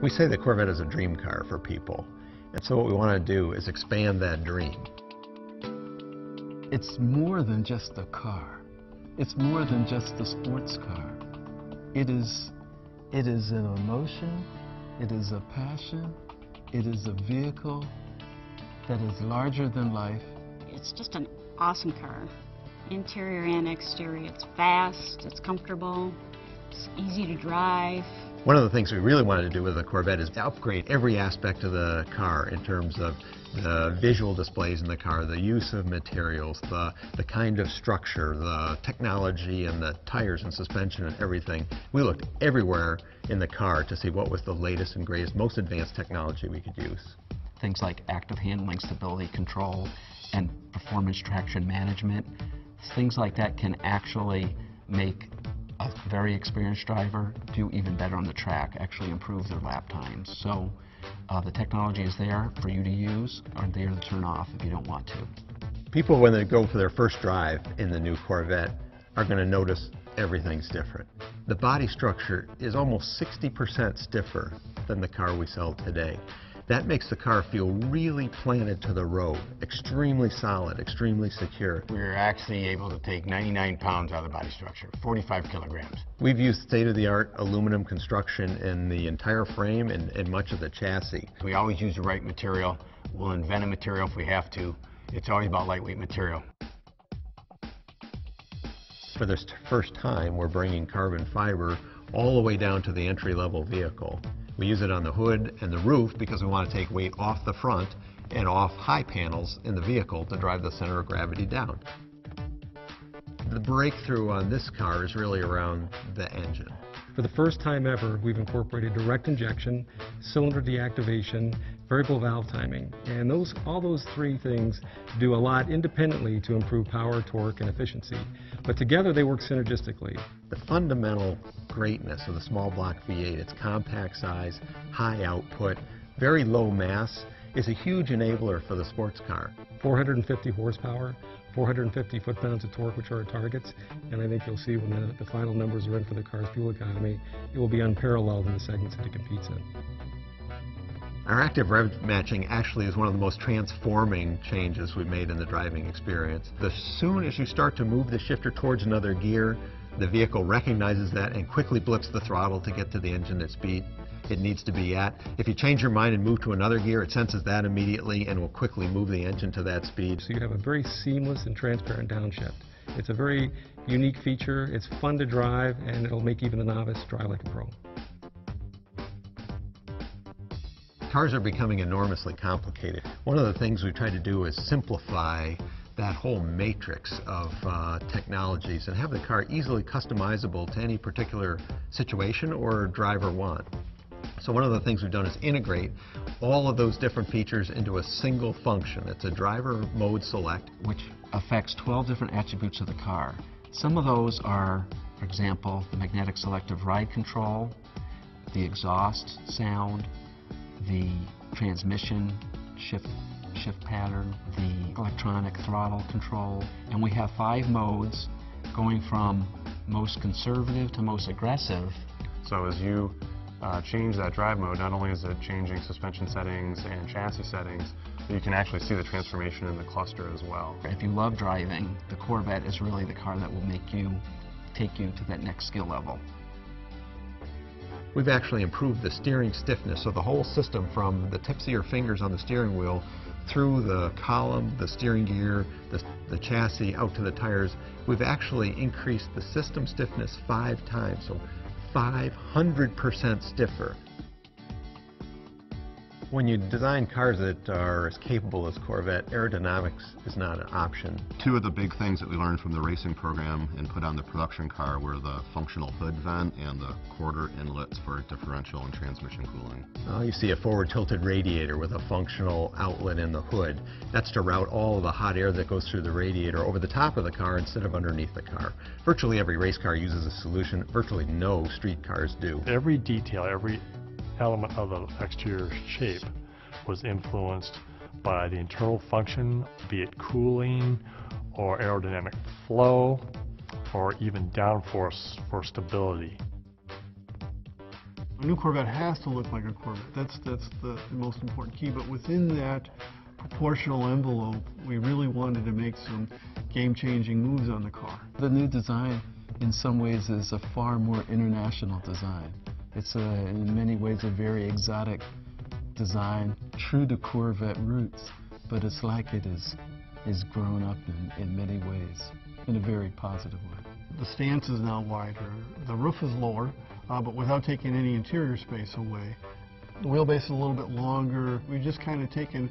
We say the Corvette is a dream car for people, and so what we want to do is expand that dream. It's more than just a car. It's more than just a sports car. It is an emotion, it is a passion, it is a vehicle that is larger than life. It's just an awesome car. Interior and exterior. It's fast, it's comfortable, it's easy to drive. One of the things we really wanted to do with the Corvette is to upgrade every aspect of the car in terms of the visual displays in the car, the use of materials, the kind of structure, the technology and the tires and suspension and everything. We looked everywhere in the car to see what was the latest and greatest, most advanced technology we could use. Things like active handling, stability control, and performance traction management. Things like that can actually make a very experienced driver do even better on the track, actually improve their lap times. So the technology is there for you to use or there to turn off if you don't want to. People, when they go for their first drive in the new Corvette, are going to notice everything's different. The body structure is almost 60% stiffer than the car we sell today. That makes the car feel really planted to the road, extremely solid, extremely secure. We're actually able to take 99 pounds out of the body structure, 45 kilograms. We've used state-of-the-art aluminum construction in the entire frame and much of the chassis. We always use the right material. We'll invent a material if we have to. It's always about lightweight material. For this first time, we're bringing carbon fiber all the way down to the entry-level vehicle. We use it on the hood and the roof because we want to take weight off the front and off high panels in the vehicle to drive the center of gravity down. The breakthrough on this car is really around the engine. For the first time ever, we've incorporated direct injection, cylinder deactivation, variable valve timing, and all those three things do a lot independently to improve power, torque, and efficiency. But together they work synergistically. The fundamental greatness of the small block V8, its compact size, high output, very low mass, is a huge enabler for the sports car. 450 horsepower, 450 foot-pounds of torque, which are our targets, and I think you'll see when the final numbers are in for the car's fuel economy, it will be unparalleled in the segments that it competes in. Our active rev matching actually is one of the most transforming changes we've made in the driving experience. As soon as you start to move the shifter towards another gear, the vehicle recognizes that and quickly blips the throttle to get to the engine at speed it needs to be at. If you change your mind and move to another gear, it senses that immediately and will quickly move the engine to that speed. So you have a very seamless and transparent downshift. It's a very unique feature, it's fun to drive, and it'll make even the novice drive like a pro. Cars are becoming enormously complicated. One of the things we try to do is simplify that whole matrix of technologies and have the car easily customizable to any particular situation or driver want. So one of the things we've done is integrate all of those different features into a single function. It's a driver mode select, which affects 12 different attributes of the car. Some of those are, for example, the magnetic selective ride control, the exhaust sound, the transmission shift pattern, the electronic throttle control, and we have 5 modes going from most conservative to most aggressive. So as you change that drive mode, not only is it changing suspension settings and chassis settings, but you can actually see the transformation in the cluster as well. If you love driving, the Corvette is really the car that will take you to that next skill level. We've actually improved the steering stiffness of the whole system from the tips of your fingers on the steering wheel through the column, the steering gear, the chassis, out to the tires. We've actually increased the system stiffness 5 times, so 500% stiffer. When you design cars that are as capable as Corvette, aerodynamics is not an option. Two of the big things that we learned from the racing program and put on the production car were the functional hood vent and the quarter inlets for differential and transmission cooling. Well, you see a forward-tilted radiator with a functional outlet in the hood. That's to route all of the hot air that goes through the radiator over the top of the car instead of underneath the car. Virtually every race car uses a solution. Virtually no street cars do. Every detail, every element of the exterior shape was influenced by the internal function, be it cooling or aerodynamic flow or even downforce for stability. A new Corvette has to look like a Corvette. That's the most important key. But within that proportional envelope, we really wanted to make some game-changing moves on the car. The new design, in some ways, is a far more international design. It's in many ways a very exotic design, true to Corvette roots, but it's like it is grown up in many ways, in a very positive way. The stance is now wider, the roof is lower, but without taking any interior space away. The wheelbase is a little bit longer. We've just kind of taken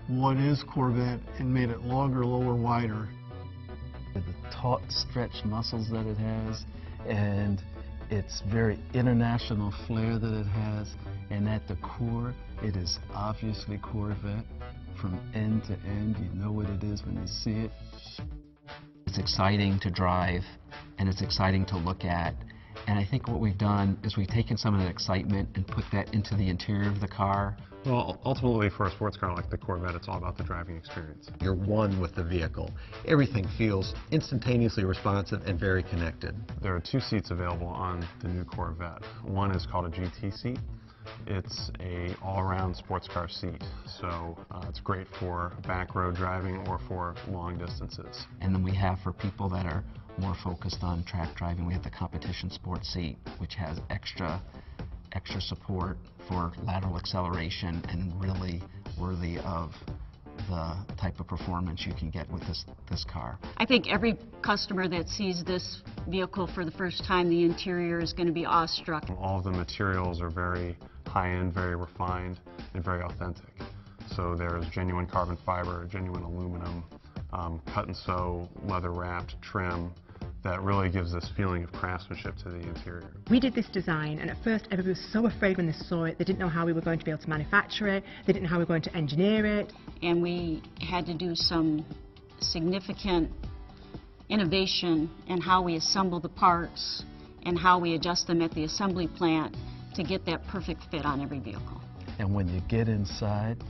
what is Corvette and made it longer, lower, wider. The taut, stretched muscles that it has, and its very international flair that it has, and at the core, it is obviously Corvette. From end to end, you know what it is when you see it. It's exciting to drive, and it's exciting to look at. And I think what we've done is we've taken some of that excitement and put that into the interior of the car. Well, ultimately for a sports car like the Corvette, it's all about the driving experience. You're one with the vehicle. Everything feels instantaneously responsive and very connected. There are 2 seats available on the new Corvette. One is called a GT seat. It's a all-around sports car seat, so it's great for back road driving or for long distances. And then we have, for people that are more focused on track driving, we have the competition sports seat, which has extra support for lateral acceleration and really worthy of the type of performance you can get with this car. I think every customer that sees this vehicle for the first time, the interior is going to be awestruck. All of the materials are very high-end, very refined, and very authentic. So there's genuine carbon fiber, genuine aluminum, cut and sew, leather-wrapped trim that really gives this feeling of craftsmanship to the interior. We did this design, and at first everybody was so afraid when they saw it. They didn't know how we were going to be able to manufacture it. They didn't know how we were going to engineer it. And we had to do some significant innovation in how we assemble the parts and how we adjust them at the assembly plant to get that perfect fit on every vehicle. And when you get inside,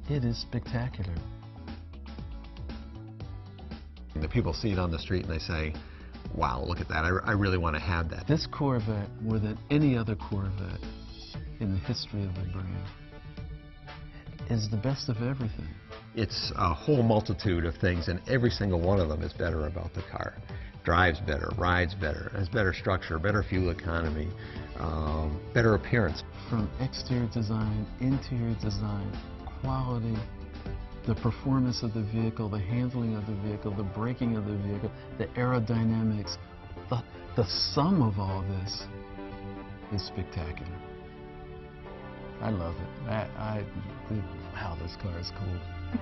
it is spectacular. The people see it on the street and they say, wow, look at that, I really want to have that. This Corvette, more than any other Corvette in the history of the brand, is the best of everything. It's a whole multitude of things, and every single one of them is better about the car. Drives better, rides better, has better structure, better fuel economy, better appearance. From exterior design, interior design, quality, the performance of the vehicle, the handling of the vehicle, the braking of the vehicle, the aerodynamics, the sum of all this is spectacular. I love it. Wow, this car is cool.